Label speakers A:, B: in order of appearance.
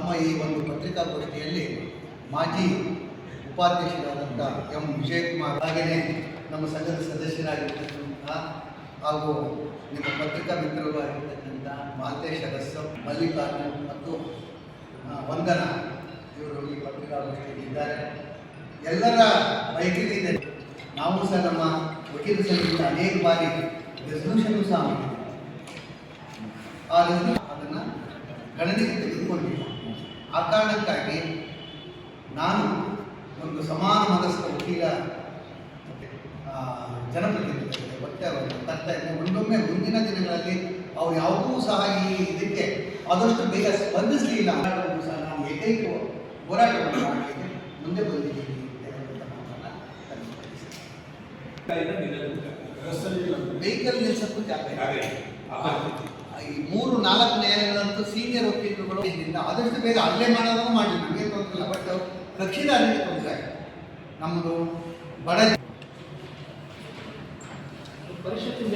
A: ನಮ್ಮ ಈ ಒಂದು ಪತ್ರಿಕಾಗೋಷ್ಠಿಯಲ್ಲಿ ಮಾಜಿ ಉಪಾಧ್ಯಕ್ಷರಾದಂಥ ಎಂ ವಿಜಯಕುಮಾರ್, ಹಾಗೆಯೇ ನಮ್ಮ ಸಂಘದ ಸದಸ್ಯರಾಗಿರ್ತಕ್ಕಂಥ ಹಾಗೂ ನಿಮ್ಮ ಪತ್ರಿಕಾ ಮಿತ್ರರು ಆಗಿರ್ತಕ್ಕಂಥ ಮಾಲ್ತೇಶ್ ಅಗಸ್ಸು, ಮಲ್ಲಿಕಾರ್ಜುನ್ ಮತ್ತು ವಂದನಾ, ಇವರು ಈ ಪತ್ರಿಕಾಗೋಷ್ಠಿಯಲ್ಲಿ ಇದ್ದಾರೆ. ಎಲ್ಲರ ವೈಖರಿಯಿಂದ ನಾವು ಸಹ ನಮ್ಮ ವಕೀಲ ಸಂಘದಿಂದ ಅನೇಕ ಬಾರಿ ರೆಸಲ್ಯೂಷನ್ ಸಹ ಮಾಡಿದ್ದೀವಿ. ಆ ರೆಸಲ್ಯೂಷನ್ ಅದನ್ನು ಗಣನೆಗೆ ತೆಗೆದುಕೊಂಡಿಲ್ಲ. ಆ ಕಾರಣಕ್ಕಾಗಿ ನಾನು ಒಂದು ಸಮಾನ ಮನಸ್ಕ ವಕೀಲ ಜನಪ್ರತಿನಿಧಿಗಳಿಗೆ ಒಟ್ಟೆ ತರ್ತಾ ಇದ್ದೇನೆ. ಒಂದೊಮ್ಮೆ ಮುಂದಿನ ದಿನಗಳಲ್ಲಿ ಅವ್ರು ಯಾವುದೂ ಸಹ ಈ ಇದಕ್ಕೆ ಆದಷ್ಟು ಬೇಗ ಸ್ಪಂದಿಸಲಿಲ್ಲ ಅನ್ನೋದು ಸಹ ನಾನು ಏಕೈಕ ಹೋರಾಟವನ್ನು ಮಾಡಲಿಕ್ಕೆ ಮುಂದೆ ಬಂದಿದ್ದೀನಿ ವೆಹಿಕಲ್ ನಿಲ್ಲಿಸಕ್ಕೂ ಜಾಗ ಈ 3-4 ನ್ಯಾಯಾಲಯಗಳಂತೂ ಸೀನಿಯರ್ ವಕೀಲರುಗಳು ಇದರಿಂದ ಆದಷ್ಟು ಬೇಗ ಅಲ್ಲೇ ಮಾಡೋದನ್ನು ಮಾಡಿ ನಮಗೆ ತೊಂದರೆ ಇಲ್ಲ. ಬಟ್ ಕಕ್ಷಿದಾರರಿಗೆ ತೊಂದರೆ ಆಗಿದೆ. ನಮ್ಮದು ಬಡ ಪರಿಷತ್ತಿಂದ